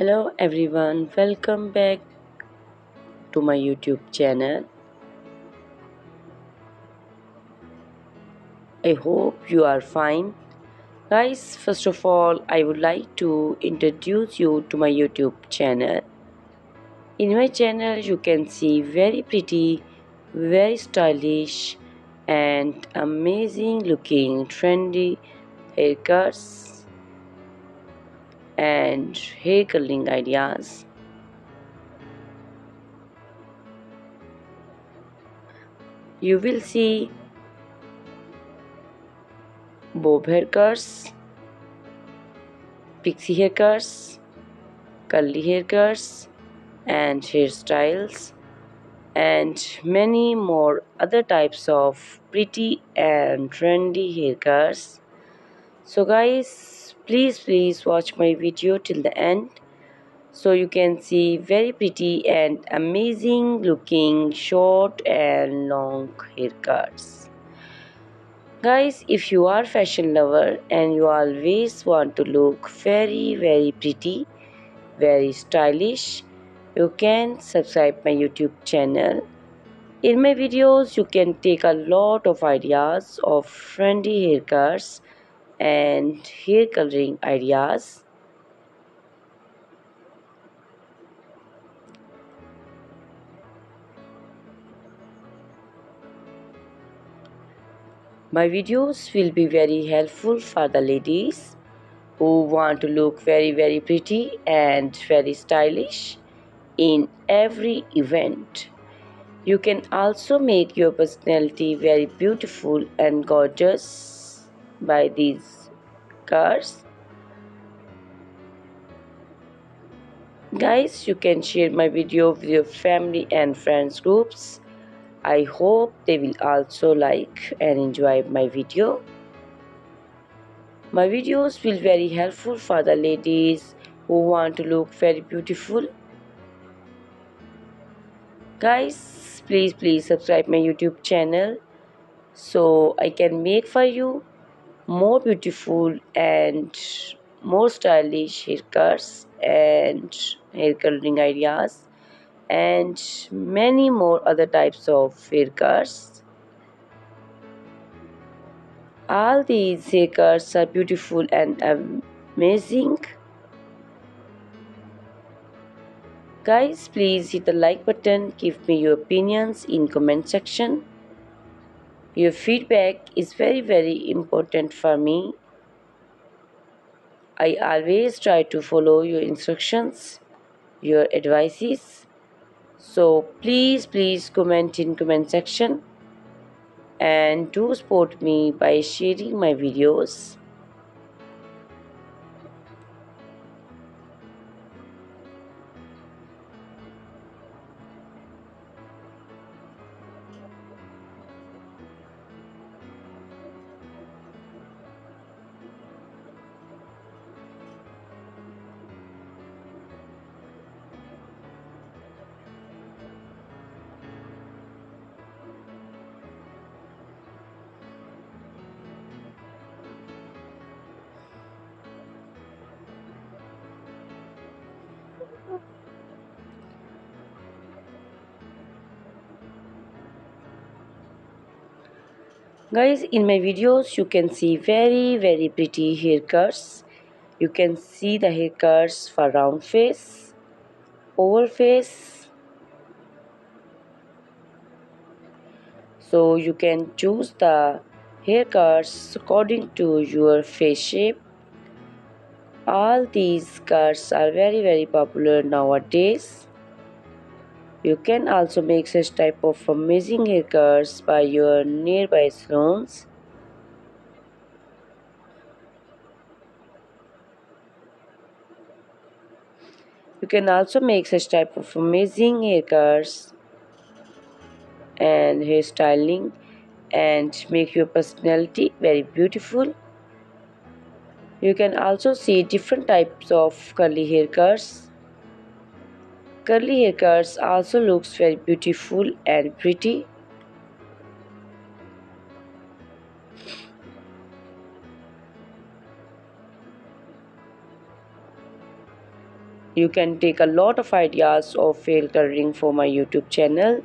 Hello everyone, welcome back to my YouTube channel. I hope you are fine. Guys, first of all, I would like to introduce you to my YouTube channel. In my channel, you can see very pretty, very stylish, and amazing looking trendy haircuts and hair curling ideas. You will see bob haircuts, pixie haircuts, curly haircuts, and hairstyles, and many more other types of pretty and trendy haircuts. So, guys, please watch my video till the end so you can see very pretty and amazing looking short and long haircuts. Guys, if you are fashion lover and you always want to look very pretty, very stylish, you can subscribe my YouTube channel. In my videos you can take a lot of ideas of trendy haircuts and hair coloring ideas. My videos will be very helpful for the ladies who want to look very pretty and very stylish in every event. You can also make your personality very beautiful and gorgeous by these cars. Guys, you can share my video with your family and friends groups. I hope they will also like and enjoy my video. My videos will very helpful for the ladies who want to look very beautiful. Guys, please subscribe my YouTube channel so I can make for you more beautiful and more stylish haircuts and hair coloring ideas and many more other types of haircuts. All these haircuts are beautiful and amazing. Guys, please hit the like button, give me your opinions in comment section. Your feedback is very important for me. I always try to follow your instructions, your advices. So please comment in comment section and do support me by sharing my videos. Guys, in my videos you can see very pretty haircuts. You can see the haircuts for round face, oval face. So you can choose the haircuts according to your face shape. All these cuts are very popular nowadays. You can also make such type of amazing haircuts by your nearby salons. You can also make such type of amazing haircuts and hairstyling and make your personality very beautiful. You can also see different types of curly haircuts. Curly haircuts also looks very beautiful and pretty. You can take a lot of ideas of fail coloring for my YouTube channel.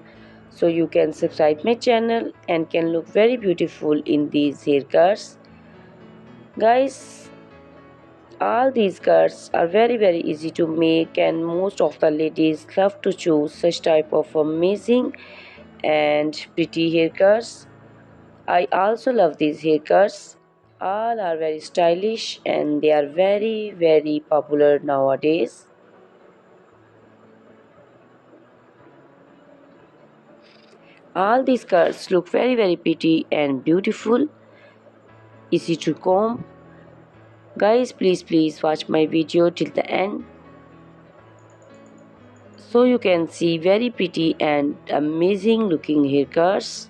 So you can subscribe my channel and can look very beautiful in these haircuts. Guys, all these cuts are very easy to make, and most of the ladies love to choose such type of amazing and pretty haircuts. I also love these haircuts. All are very stylish and they are very popular nowadays. All these cuts look very pretty and beautiful, easy to comb. Guys, please watch my video till the end so you can see very pretty and amazing looking haircuts.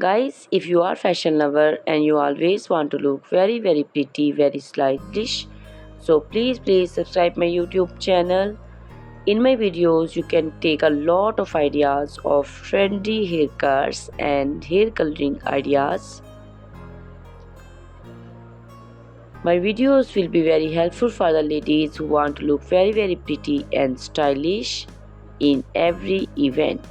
Guys, if you are fashion lover and you always want to look very pretty, very stylish, so please subscribe my YouTube channel. In my videos, you can take a lot of ideas of trendy haircuts and hair coloring ideas. My videos will be very helpful for the ladies who want to look very pretty and stylish in every event.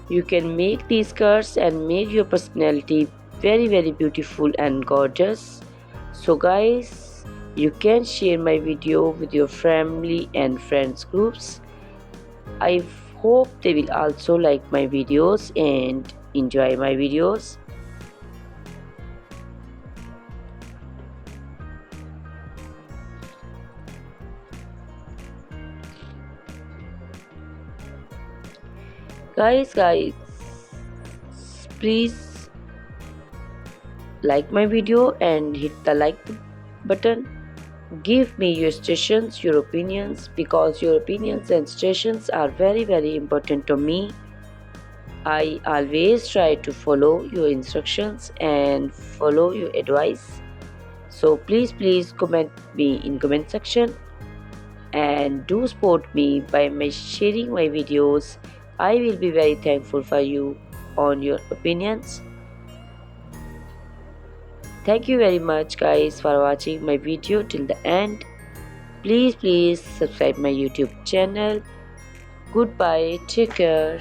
You can make these skirts and make your personality very beautiful and gorgeous. So guys, you can share my video with your family and friends groups. I hope they will also like my videos and enjoy my videos. Guys, please like my video and hit the like button. Give me your suggestions, your opinions, because your opinions and suggestions are very important to me. I always try to follow your instructions and follow your advice. So please comment me in comment section and do support me by sharing my videos. I will be very thankful for you on your opinions. Thank you very much guys for watching my video till the end. Please subscribe my YouTube channel. Goodbye, take care.